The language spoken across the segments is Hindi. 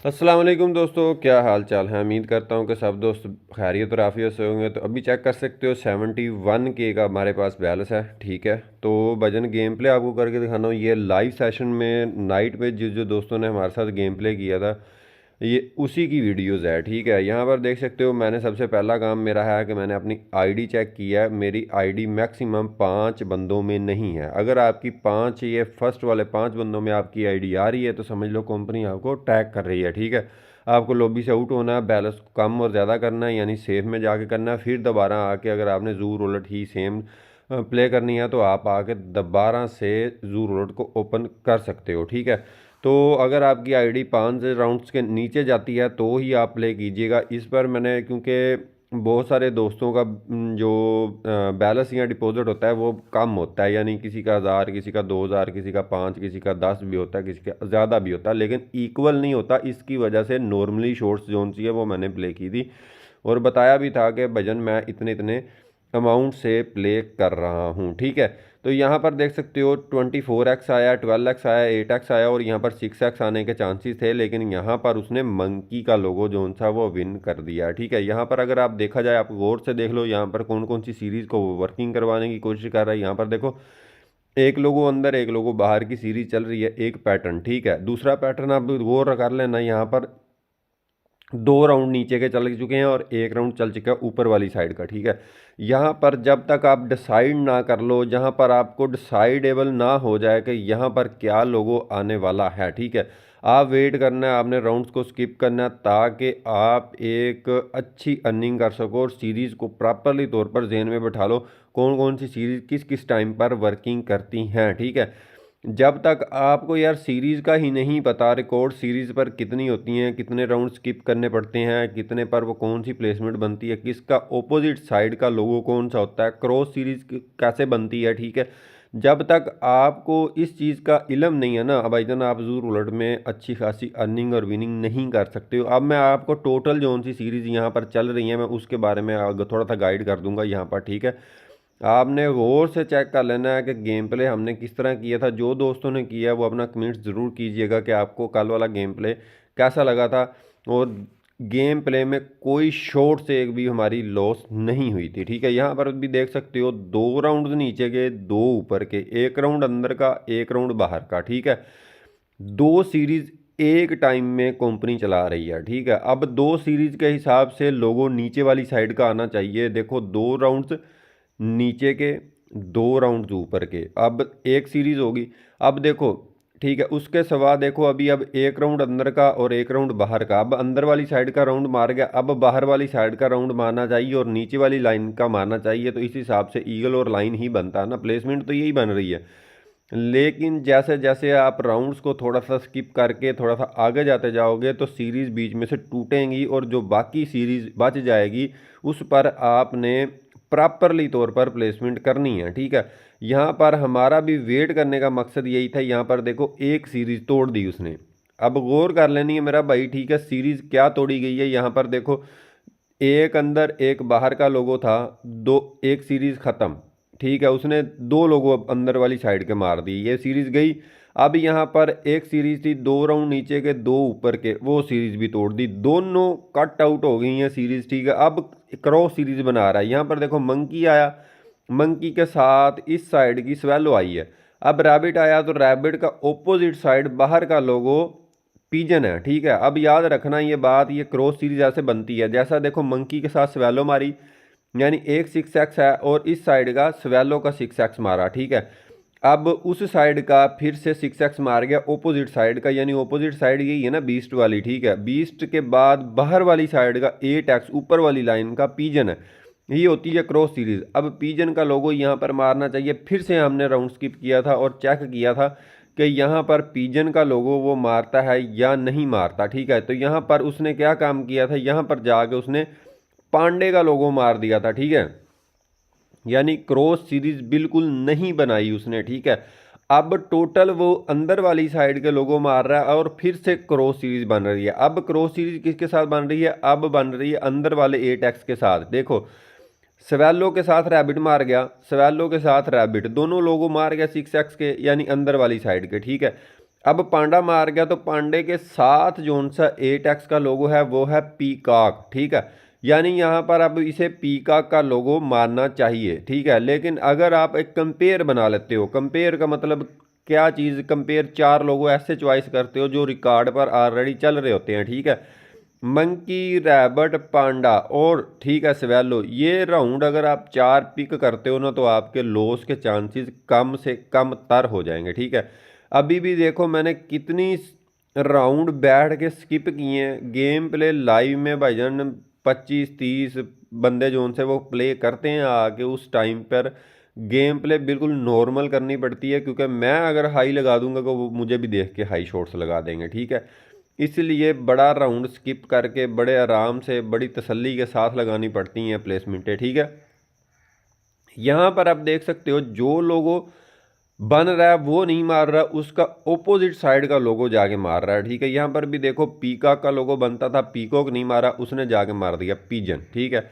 अस्सलाम वालेकुम दोस्तों, क्या हाल चाल है। उम्मीद करता हूँ कि सब दोस्त खैरियत और आफियत से होंगे। तो अभी चेक कर सकते हो 71K का हमारे पास बैलेंस है। ठीक है, तो भजन गेम प्ले आपको करके दिखाना हूँ। ये लाइव सेशन में नाइट में जो जो दोस्तों ने हमारे साथ गेम प्ले किया था, ये उसी की वीडियोस है। ठीक है, यहाँ पर देख सकते हो मैंने सबसे पहला काम मेरा है कि मैंने अपनी आईडी चेक किया है। मेरी आईडी मैक्सिमम 5 बंदों में नहीं है। अगर आपकी 5, ये फर्स्ट वाले 5 बंदों में आपकी आईडी आ रही है तो समझ लो कंपनी आपको टैग कर रही है। ठीक है, आपको लॉबी से आउट होना है, बैलेंस कम और ज़्यादा करना है, यानी सेफ में जाके करना है। फिर दोबारा आके अगर आपने जू रोलेट ही सेम प्ले करनी है तो आप आके दोबारा से जू रोलेट को ओपन कर सकते हो। ठीक है, तो अगर आपकी आईडी 5 राउंड्स के नीचे जाती है तो ही आप प्ले कीजिएगा। इस पर मैंने, क्योंकि बहुत सारे दोस्तों का जो बैलेंस या डिपॉजिट होता है वो कम होता है, यानी किसी का 1000, किसी का 2000, किसी का 5, किसी का 10 भी होता है, किसी का ज़्यादा भी होता है, लेकिन इक्वल नहीं होता। इसकी वजह से नॉर्मली शॉर्ट्स जोन सी है वो मैंने प्ले की थी और बताया भी था कि भजन मैं इतने इतने अमाउंट से प्ले कर रहा हूँ। ठीक है, तो यहाँ पर देख सकते हो 24x आया, 12x आया, 8x आया और यहाँ पर 6x आने के चांसेस थे, लेकिन यहाँ पर उसने मंकी का लोगो जो था वो विन कर दिया। ठीक है, यहाँ पर अगर आप देखा जाए, आप गौर से देख लो यहाँ पर कौन कौन सी सीरीज़ को वर्किंग करवाने की कोशिश कर रहा है। यहाँ पर देखो, एक लोगो अंदर एक लोगो बाहर की सीरीज चल रही है, एक पैटर्न। ठीक है, दूसरा पैटर्न आप गौर कर लेना, यहाँ पर 2 राउंड नीचे के चल चुके हैं और 1 राउंड चल चुका है ऊपर वाली साइड का। ठीक है, यहाँ पर जब तक आप डिसाइड ना कर लो, जहाँ पर आपको डिसाइडेबल ना हो जाए कि यहाँ पर क्या लोगो आने वाला है, ठीक है, आप वेट करना है, आपने राउंड्स को स्किप करना है ताकि आप एक अच्छी अर्निंग कर सको और सीरीज़ को प्रॉपरली तौर पर जहन में बैठा लो कौन कौन सी सीरीज़ किस किस टाइम पर वर्किंग करती हैं। ठीक है, जब तक आपको यार सीरीज़ का ही नहीं पता रिकॉर्ड सीरीज़ पर कितनी होती हैं, कितने राउंड स्किप करने पड़ते हैं, कितने पर वो कौन सी प्लेसमेंट बनती है, किसका ऑपोजिट साइड का लोगो कौन सा होता है, क्रॉस सीरीज़ कैसे बनती है। ठीक है, जब तक आपको इस चीज़ का इल्म नहीं है ना भाईजान, आप ज़रूर उलट में अच्छी खासी अर्निंग और विनिंग नहीं कर सकते हो। अब मैं आपको टोटल जो सी सीरीज़ यहाँ पर चल रही है मैं उसके बारे में थोड़ा सा गाइड कर दूंगा यहाँ पर। ठीक है, आपने गौर से चेक कर लेना है कि गेम प्ले हमने किस तरह किया था। जो दोस्तों ने किया वो अपना कमेंट्स ज़रूर कीजिएगा कि आपको कल वाला गेम प्ले कैसा लगा था। और गेम प्ले में कोई शॉट से एक भी हमारी लॉस नहीं हुई थी। ठीक है, यहाँ पर भी देख सकते हो 2 राउंड नीचे के, 2 ऊपर के, 1 राउंड अंदर का, 1 राउंड बाहर का। ठीक है, 2 सीरीज़ एक टाइम में कंपनी चला रही है। ठीक है, अब 2 सीरीज़ के हिसाब से लोगों नीचे वाली साइड का आना चाहिए। देखो, 2 राउंड्स नीचे के, 2 राउंड ऊपर के, अब एक सीरीज होगी। अब देखो, ठीक है, उसके सिवा देखो अभी अब 1 राउंड अंदर का और 1 राउंड बाहर का। अब अंदर वाली साइड का राउंड मार गया, अब बाहर वाली साइड का राउंड मारना चाहिए और नीचे वाली लाइन का मारना चाहिए। तो इस हिसाब से ईगल और लाइन ही बनता है ना, प्लेसमेंट तो यही बन रही है। लेकिन जैसे जैसे आप राउंड्स को थोड़ा सा स्किप करके थोड़ा सा आगे जाते जाओगे तो सीरीज़ बीच में से टूटेंगी और जो बाकी सीरीज़ बच जाएगी उस पर आपने प्रॉपरली तौर पर प्लेसमेंट करनी है। ठीक है, यहाँ पर हमारा भी वेट करने का मकसद यही था। यहाँ पर देखो, एक सीरीज़ तोड़ दी उसने। अब गौर कर लेनी है मेरा भाई। ठीक है, सीरीज़ क्या तोड़ी गई है, यहाँ पर देखो, एक अंदर एक बाहर का लोगो था, दो, एक सीरीज़ ख़त्म। ठीक है, उसने 2 लोगो अब अंदर वाली साइड के मार दी, ये सीरीज़ गई। अब यहाँ पर एक सीरीज़ थी, 2 राउंड नीचे के, 2 ऊपर के, वो सीरीज़ भी तोड़ दी, दोनों कट आउट हो गई हैं सीरीज़। ठीक है, अब क्रॉस सीरीज़ बना रहा है। यहाँ पर देखो, मंकी आया, मंकी के साथ इस साइड की स्वेलो आई है। अब रैबिट आया तो रैबिट का ओपोजिट साइड बाहर का लोगो पिजन है। ठीक है, अब याद रखना ये बात, ये क्रॉस सीरीज ऐसे बनती है। जैसा देखो, मंकी के साथ स्वेलो मारी, यानी एक 6x है और इस साइड का स्वेलो का 6x मारा। ठीक है, अब उस साइड का फिर से 6x मार गया ओपोजिट साइड का, यानी ओपोजिट साइड यही है ना, बीस्ट वाली। ठीक है, बीस्ट के बाद बाहर वाली साइड का 8x ऊपर वाली लाइन का पिजन है, ये होती है क्रॉस सीरीज। अब पिजन का लोगो यहाँ पर मारना चाहिए। फिर से हमने राउंड स्किप किया था और चेक किया था कि यहाँ पर पिजन का लोगो वो मारता है या नहीं मारता। ठीक है, तो यहाँ पर उसने क्या काम किया था, यहाँ पर जाके उसने पांडे का लोगो मार दिया था। ठीक है, यानी क्रॉस सीरीज बिल्कुल नहीं बनाई उसने। ठीक है, अब टोटल वो अंदर वाली साइड के लोगो मार रहा है और फिर से क्रॉस सीरीज बन रही है। अब क्रॉस सीरीज किसके साथ बन रही है, अब बन रही है अंदर वाले 8x के साथ। देखो, स्वेलो के साथ रैबिट मार गया, स्वेलो के साथ रैबिट, दोनों लोगों मार गया 6x के, यानी अंदर वाली साइड के। ठीक है, अब पांडा मार गया तो पांडे के साथ जो सा 8x का लोगो है वो है पीकॉक, ठीक है। यानी यहाँ पर अब इसे पीकॉक का लोगो मारना चाहिए, ठीक है। लेकिन अगर आप एक कंपेयर बना लेते हो, कंपेयर का मतलब क्या चीज़, कंपेयर 4 लोगो ऐसे चॉइस करते हो जो रिकॉर्ड पर ऑलरेडी चल रहे होते हैं, ठीक है। मंकी, रैबट, पांडा और ठीक है स्वेलो, ये राउंड अगर आप 4 पिक करते हो ना तो आपके लॉस के चांसेस कम से कम तर हो जाएंगे, ठीक है। अभी भी देखो मैंने कितनी राउंड बैठ के स्किप किए हैं। गेम प्ले लाइव में भाईजान 25-30 बंदे जो उनसे वो प्ले करते हैं आके, उस टाइम पर गेम प्ले बिल्कुल नॉर्मल करनी पड़ती है, क्योंकि मैं अगर हाई लगा दूंगा तो वो मुझे भी देख के हाई शॉट्स लगा देंगे, ठीक है। इसलिए बड़ा राउंड स्किप करके बड़े आराम से बड़ी तसल्ली के साथ लगानी पड़ती हैं प्लेसमेंटें, ठीक है। यहाँ पर आप देख सकते हो जो लोगो बन रहा है वो नहीं मार रहा, उसका ओपोजिट साइड का लोगो जाके मार रहा है, ठीक है। यहाँ पर भी देखो पीकॉक का लोगो बनता था, पीकॉक नहीं मारा, उसने जाके मार दिया पिजन, ठीक है।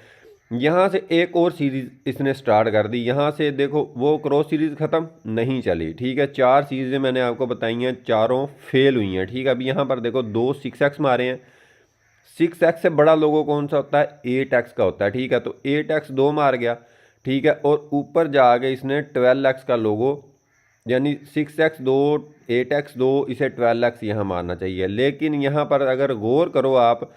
यहाँ से एक और सीरीज इसने स्टार्ट कर दी। यहाँ से देखो वो क्रॉस सीरीज ख़त्म नहीं चली, ठीक है। 4 सीरीज़ें मैंने आपको बताई हैं, चारों फेल हुई हैं, ठीक है। अब यहाँ पर देखो 2 6x मारे हैं। 6x से बड़ा लोगो कौन सा होता है, 8x का होता है, ठीक है। तो 8x 2 मार गया, ठीक है। और ऊपर जाके इसने 12x का लोगो, यानी 6x 2, 8x 2, इसे 12x यहाँ मारना चाहिए। लेकिन यहाँ पर अगर गौर करो आप,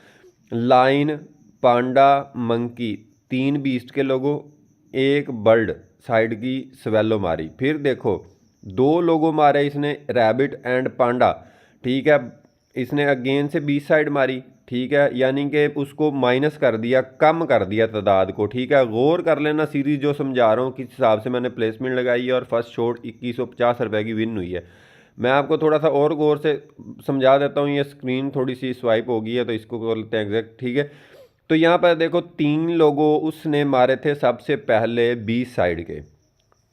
लाइन, पांडा, मंकी, 3 बीस्ट के लोगो, एक बर्ड साइड की स्वेलो मारी। फिर देखो 2 लोगो मारे इसने, रैबिट एंड पांडा, ठीक है। इसने अगेन से बीस साइड मारी, ठीक है। यानी कि उसको माइनस कर दिया, कम कर दिया तादाद को, ठीक है। गौर कर लेना सीरीज़ जो समझा रहा हूँ किस हिसाब से मैंने प्लेसमेंट लगाई है, और फर्स्ट शॉट 2150 रुपये की विन हुई है। मैं आपको थोड़ा सा और गौर से समझा देता हूँ, ये स्क्रीन थोड़ी सी स्वाइप हो गई है तो इसको कर लेते हैं एग्जैक्ट, ठीक है। तो यहाँ पर देखो 3 लोगों उसने मारे थे सबसे पहले 20 साइड के।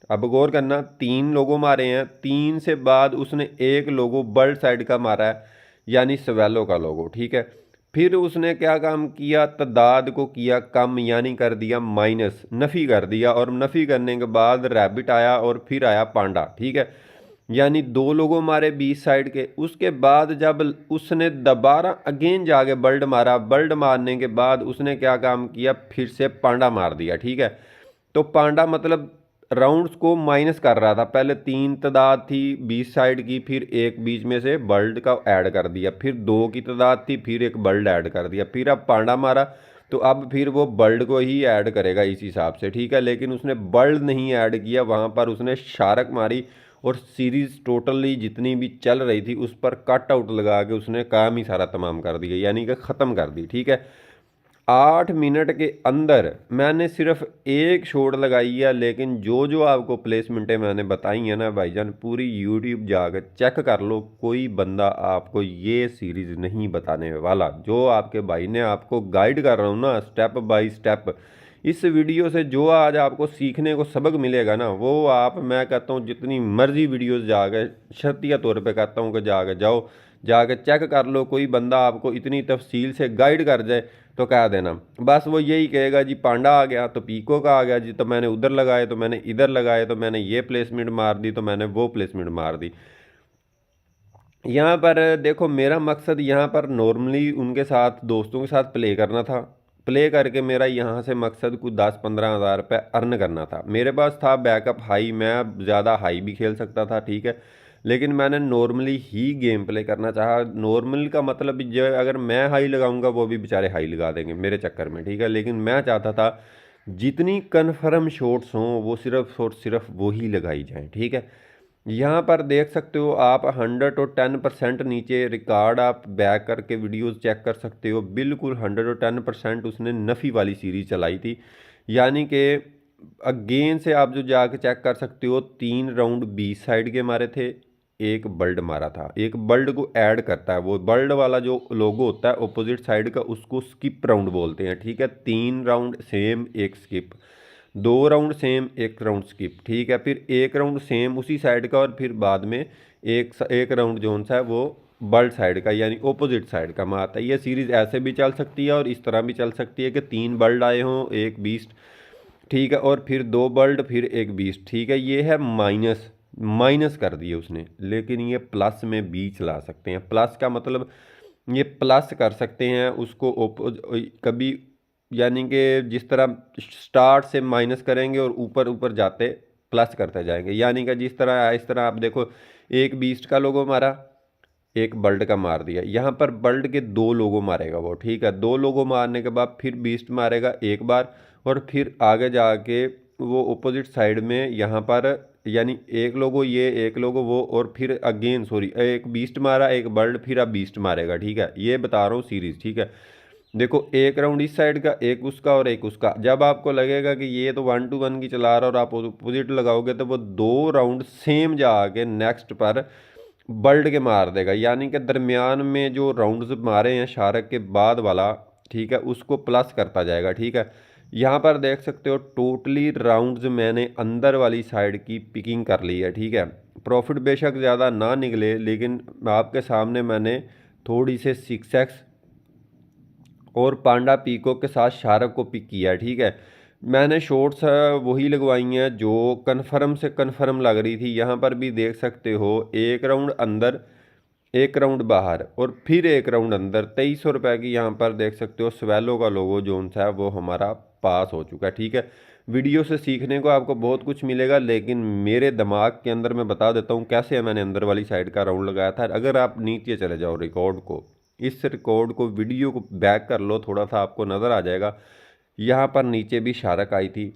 अब गौर करना, 3 लोगों मारे हैं, 3 से बाद उसने एक लोगो बर्ड साइड का मारा है, यानी स्वेलो का लोगो, ठीक है। फिर उसने क्या काम किया, तादाद को किया कम, यानी कर दिया माइनस, नफ़ी कर दिया। और नफ़ी करने के बाद रैबिट आया और फिर आया पांडा, ठीक है। यानी 2 लोगों मारे 20 साइड के। उसके बाद जब उसने दोबारा अगेन जाके बर्ड मारा, बर्ड मारने के बाद उसने क्या काम किया, फिर से पांडा मार दिया, ठीक है। तो पांडा मतलब राउंड्स को माइनस कर रहा था। पहले 3 तादाद थी 20 साइड की, फिर एक बीच में से बर्ड का ऐड कर दिया, फिर 2 की तादाद थी, फिर एक बर्ड ऐड कर दिया, फिर अब पांडा मारा तो अब फिर वो बर्ड को ही ऐड करेगा इस हिसाब से, ठीक है। लेकिन उसने बर्ड नहीं ऐड किया, वहाँ पर उसने शार्क मारी और सीरीज़ टोटली जितनी भी चल रही थी उस पर कट आउट लगा के उसने काम ही सारा तमाम कर दिया, यानी कि ख़त्म कर दी, ठीक है। 8 मिनट के अंदर मैंने सिर्फ एक शॉट लगाई है, लेकिन जो जो आपको प्लेसमेंटें मैंने बताई हैं ना भाईजान, पूरी यूट्यूब जाकर चेक कर लो, कोई बंदा आपको ये सीरीज़ नहीं बताने वाला। जो आपके भाई ने आपको गाइड कर रहा हूँ ना स्टेप बाय स्टेप, इस वीडियो से जो आज आपको सीखने को सबक मिलेगा ना, वो आप, मैं कहता हूँ जितनी मर्जी वीडियोस जाकर शर्तिया तौर पे कहता हूँ कि जाकर जाओ, जाकर चेक कर लो। कोई बंदा आपको इतनी तफसील से गाइड कर जाए तो कह देना, बस वो यही कहेगा जी पांडा आ गया तो पीको का आ गया जी, तो मैंने उधर लगाए तो मैंने इधर लगाए, तो मैंने ये प्लेसमेंट मार दी तो मैंने वो प्लेसमेंट मार दी। यहाँ पर देखो मेरा मकसद यहाँ पर नॉर्मली उनके साथ दोस्तों के साथ प्ले करना था। प्ले करके मेरा यहाँ से मकसद कुछ 10-15 हज़ार रुपये अर्न करना था। मेरे पास था बैकअप हाई, मैं ज़्यादा हाई भी खेल सकता था, ठीक है। लेकिन मैंने नॉर्मली ही गेम प्ले करना चाहा। नॉर्मल का मतलब जो अगर मैं हाई लगाऊंगा वो भी बेचारे हाई लगा देंगे मेरे चक्कर में, ठीक है। लेकिन मैं चाहता था जितनी कन्फर्म शॉट्स हों वो सिर्फ और सिर्फ वो ही लगाई जाएँ, ठीक है। यहाँ पर देख सकते हो आप 100 और 10% नीचे रिकॉर्ड आप बैक करके वीडियोस चेक कर सकते हो। बिल्कुल 100 और 10% उसने नफ़ी वाली सीरीज चलाई थी। यानी कि अगेन से आप जो जाके चेक कर सकते हो, 3 राउंड 20 साइड के मारे थे, एक बर्ड मारा था। एक बर्ड को ऐड करता है, वो बर्ड वाला जो लोगो होता है अपोजिट साइड का, उसको स्किप राउंड बोलते हैं, ठीक है। 3 राउंड सेम, एक स्किप, 2 राउंड सेम, एक राउंड स्किप, ठीक है। फिर एक राउंड सेम उसी साइड का, और फिर बाद में एक राउंड जो सा है वो बर्ड साइड का, यानी ओपोजिट साइड का मारता है। ये सीरीज़ ऐसे भी चल सकती है और इस तरह भी चल सकती है कि 3 बर्ड आए हों, एक बीस्ट, ठीक है, और फिर 2 बर्ड, फिर एक बीस्ट, ठीक है। ये है माइनस माइनस कर दिए उसने, लेकिन ये प्लस में भी चला सकते हैं। प्लस का मतलब ये प्लस कर सकते हैं उसको कभी, यानी कि जिस तरह स्टार्ट से माइनस करेंगे और ऊपर ऊपर जाते प्लस करते जाएंगे, यानी कि जिस तरह इस तरह आप देखो, एक बीस्ट का लोगो मारा, एक बल्ड का मार दिया, यहाँ पर बल्ड के दो लोगो मारेगा वो, ठीक है। दो लोगो मारने के बाद फिर बीस्ट मारेगा एक बार, और फिर आगे जाके वो ऑपोजिट साइड में यहाँ पर, यानी एक लोगो ये एक लोगो वो, और फिर अगेन सॉरी एक बीस्ट मारा एक बल्ड, फिर अब बीस्ट मारेगा, ठीक है। ये बता रहा हूँ सीरीज, ठीक है। देखो एक राउंड इस साइड का, एक उसका और एक उसका। जब आपको लगेगा कि ये तो 1-2-1 की चला रहा है और आप अपोजिट लगाओगे, तो वो दो राउंड सेम जाके नेक्स्ट पर बल्ड के मार देगा, यानी कि दरमियान में जो राउंड्स मारे हैं शार्क के बाद वाला, ठीक है, उसको प्लस करता जाएगा, ठीक है। यहाँ पर देख सकते हो टोटली राउंड्स मैंने अंदर वाली साइड की पिकिंग कर ली है, ठीक है। प्रॉफिट बेशक ज़्यादा ना निकले, लेकिन आपके सामने मैंने थोड़ी से 6x और पांडा पीको के साथ शार्क को पिक किया है, ठीक है। मैंने शॉर्ट्स वही लगवाई हैं जो कन्फर्म से कन्फर्म लग रही थी। यहाँ पर भी देख सकते हो एक राउंड अंदर एक राउंड बाहर और फिर एक राउंड अंदर, 2300 रुपये की यहाँ पर देख सकते हो स्वेलो का लोगो जोन सा है वो हमारा पास हो चुका है, ठीक है। वीडियो से सीखने को आपको बहुत कुछ मिलेगा, लेकिन मेरे दिमाग के अंदर मैं बता देता हूँ कैसे मैंने अंदर वाली साइड का राउंड लगाया था। अगर आप नीचे चले जाओ रिकॉर्ड को, इस रिकॉर्ड को वीडियो को बैक कर लो थोड़ा सा, आपको नज़र आ जाएगा। यहाँ पर नीचे भी शार्क आई थी,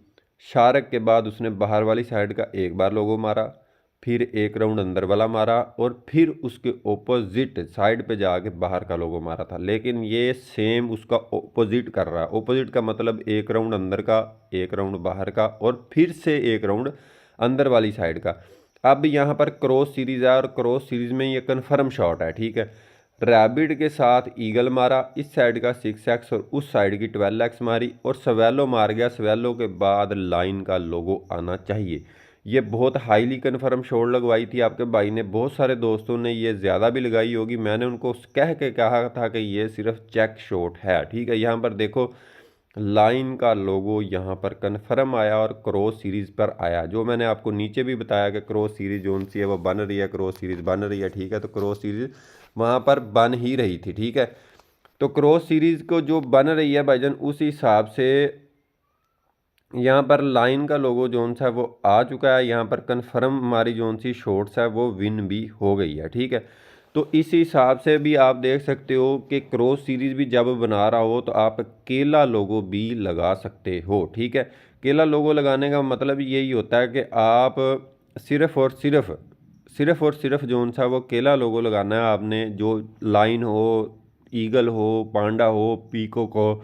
शार्क के बाद उसने बाहर वाली साइड का एक बार लोगो मारा, फिर एक राउंड अंदर वाला मारा, और फिर उसके ओपोजिट साइड पे जाके बाहर का लोगो मारा था। लेकिन ये सेम उसका ओपोजिट कर रहा है। ओपोजिट का मतलब एक राउंड अंदर का, एक राउंड बाहर का, और फिर से एक राउंड अंदर वाली साइड का। अब यहाँ पर क्रॉस सीरीज है और क्रॉस सीरीज में ये कन्फर्म शॉट है, ठीक है। रैबिड के साथ ईगल मारा, इस साइड का 6x और उस साइड की 12x मारी, और सवेलो मार गया। सवेलो के बाद लाइन का लोगो आना चाहिए। ये बहुत हाईली कन्फर्म शॉट लगवाई थी आपके भाई ने। बहुत सारे दोस्तों ने ये ज़्यादा भी लगाई होगी, मैंने उनको कह के कहा था कि ये सिर्फ चेक शॉट है, ठीक है। यहाँ पर देखो लाइन का लोगो यहाँ पर कन्फर्म आया और क्रॉस सीरीज़ पर आया, जो मैंने आपको नीचे भी बताया कि क्रॉस सीरीज़ जोन सी है वो बन रही है, क्रॉस सीरीज़ बन रही है, ठीक है। तो क्रॉस सीरीज़ वहाँ पर बन ही रही थी, ठीक है। तो क्रॉस सीरीज़ को जो बन रही है भाईजान, उस हिसाब से यहाँ पर लाइन का लोगो जोन सा है वो आ चुका है। यहाँ पर कन्फर्म हमारी जोन सी शॉर्ट्स है वो विन भी हो गई है, ठीक है। तो इस हिसाब से भी आप देख सकते हो कि क्रॉस सीरीज़ भी जब बना रहा हो तो आप केला लोगो भी लगा सकते हो, ठीक है। केला लोगो लगाने का मतलब यही होता है कि आप सिर्फ और सिर्फ जोन सा वो केला लोगो लगाना है आपने, जो लाइन हो, ईगल हो, पांडा हो, पीकॉक हो,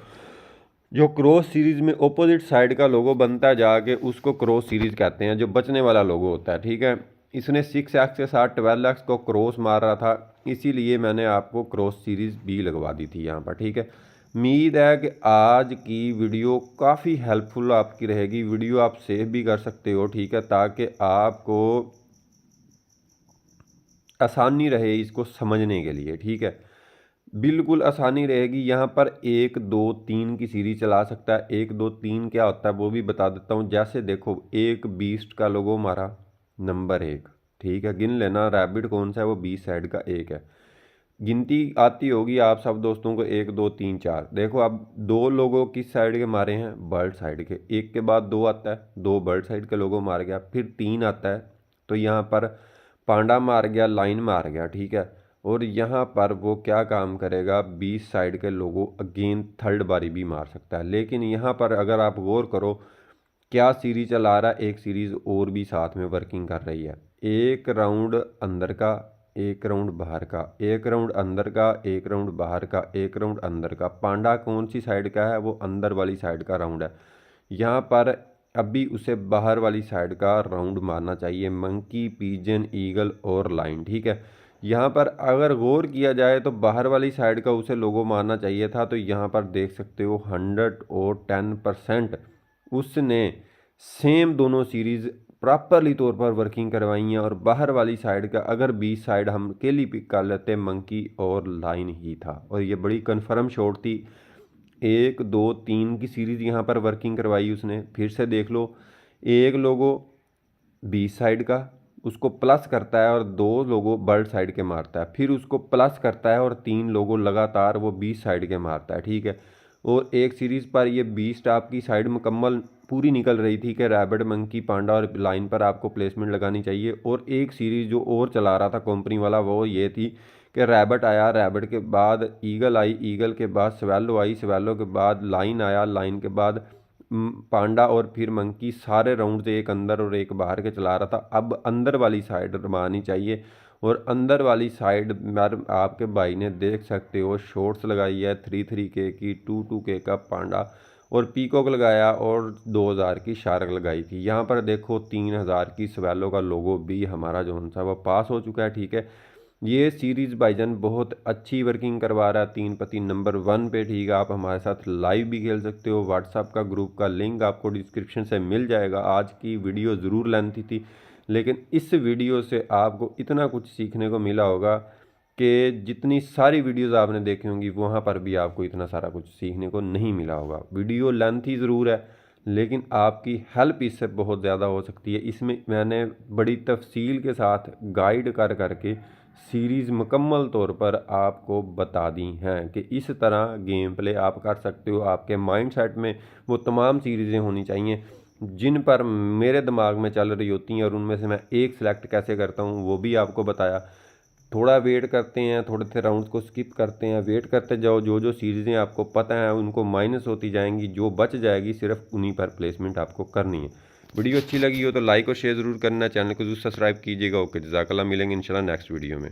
जो क्रॉस सीरीज़ में ऑपोजिट साइड का लोगो बनता है जाके उसको क्रॉस सीरीज़ कहते हैं, जो बचने वाला लोगो होता है, ठीक है। इसने 6x के साथ 12x को क्रॉस मार रहा था, इसीलिए मैंने आपको क्रॉस सीरीज़ भी लगवा दी थी यहाँ पर, ठीक है। उम्मीद है कि आज की वीडियो काफ़ी हेल्पफुल आपकी रहेगी। वीडियो आप सेव भी कर सकते हो, ठीक है, ताकि आपको आसानी रहे इसको समझने के लिए, ठीक है। बिल्कुल आसानी रहेगी। यहाँ पर 1-2-3 की सीरीज चला सकता है। 1-2-3 क्या होता है वो भी बता देता हूँ। जैसे देखो एक बीस्ट का लोगो मारा, नंबर 1, ठीक है, गिन लेना। रैबिट कौन सा है, वो 20 साइड का 1 है। गिनती आती होगी आप सब दोस्तों को, 1-2-3-4। देखो अब दो लोगो किस साइड के मारे हैं, बर्ड साइड के। एक के बाद दो आता है, दो बर्ड साइड के लोगो मार गया, फिर 3 आता है तो यहाँ पर पांडा मार गया, लाइन मार गया, ठीक है। और यहाँ पर वो क्या काम करेगा, 20 साइड के लोगों अगेन थर्ड बारी भी मार सकता है। लेकिन यहाँ पर अगर आप गौर करो क्या सीरीज चला रहा है, एक सीरीज और भी साथ में वर्किंग कर रही है। एक राउंड अंदर का, एक राउंड बाहर का, एक राउंड अंदर का, एक राउंड बाहर का, एक राउंड अंदर का। पांडा कौन सी साइड का है, वो अंदर वाली साइड का राउंड है। यहाँ पर अभी उसे बाहर वाली साइड का राउंड मारना चाहिए, मंकी, पीजन, ईगल और लाइन, ठीक है। यहाँ पर अगर गौर किया जाए तो बाहर वाली साइड का उसे लोगो मारना चाहिए था। तो यहाँ पर देख सकते हो 110% उसने सेम दोनों सीरीज़ प्रॉपरली तौर पर वर्किंग करवाई हैं। और बाहर वाली साइड का अगर 20 साइड हम अकेली पिक कर लेते, मंकी और लाइन ही था, और ये बड़ी कन्फर्म शॉट थी। 1-2-3 की सीरीज़ यहाँ पर वर्किंग करवाई उसने। फिर से देख लो, एक लोगो 20 साइड का, उसको प्लस करता है और 2 लोगो बर्ड साइड के मारता है, फिर उसको प्लस करता है और 3 लोगो लगातार वो 20 साइड के मारता है, ठीक है। और एक सीरीज़ पर ये 20 आपकी साइड मुकम्मल पूरी निकल रही थी कि रैबिट, मंकी, पांडा और लाइन पर आपको प्लेसमेंट लगानी चाहिए। और एक सीरीज़ जो और चला रहा था कंपनी वाला वो ये थी कि रैबिट आया, रैबिट के बाद ईगल आई, ईगल के बाद स्वेलो आई, स्वेलो के बाद लाइन आया, लाइन के बाद पांडा और फिर मंकी, सारे राउंड एक अंदर और एक बाहर के चला रहा था। अब अंदर वाली साइड रमानी चाहिए और अंदर वाली साइड आपके भाई ने देख सकते हो शॉर्ट्स लगाई है 3-3K की, 2-2K का पांडा और पीकॉक लगाया और 2000 की शार्क लगाई थी। यहाँ पर देखो 3000 की स्वेलो का लोगो भी हमारा जो सा वो पास हो चुका है, ठीक है। ये सीरीज़ भाईजान बहुत अच्छी वर्किंग करवा रहा है, 3 पति नंबर 1 पे, ठीक है। आप हमारे साथ लाइव भी खेल सकते हो। व्हाट्सअप का ग्रुप का लिंक आपको डिस्क्रिप्शन से मिल जाएगा। आज की वीडियो ज़रूर लेंथी थी, लेकिन इस वीडियो से आपको इतना कुछ सीखने को मिला होगा कि जितनी सारी वीडियोस आपने देखी होंगी वहाँ पर भी आपको इतना सारा कुछ सीखने को नहीं मिला होगा। वीडियो लेंथी ज़रूर है, लेकिन आपकी हेल्प इससे बहुत ज़्यादा हो सकती है। इसमें मैंने बड़ी तफसील के साथ गाइड कर करके सीरीज़ मुकम्मल तौर पर आपको बता दी हैं कि इस तरह गेम प्ले आप कर सकते हो। आपके माइंड सेट में वो तमाम सीरीज़ें होनी चाहिए जिन पर मेरे दिमाग में चल रही होती हैं, और उनमें से मैं एक सिलेक्ट कैसे करता हूँ वो भी आपको बताया। थोड़ा वेट करते हैं, थोड़े से राउंड्स को स्किप करते हैं, वेट करते जाओ। जो जो सीरीज़ें आपको पता है उनको माइनस होती जाएंगी, जो बच जाएगी सिर्फ उन्हीं पर प्लेसमेंट आपको करनी है। वीडियो अच्छी लगी हो तो लाइक और शेयर ज़रूर करना, चैनल को ज़रूर सब्सक्राइब कीजिएगा। ओके, जज़ाकल्लाह, मिलेंगे इंशाल्लाह नेक्स्ट वीडियो में।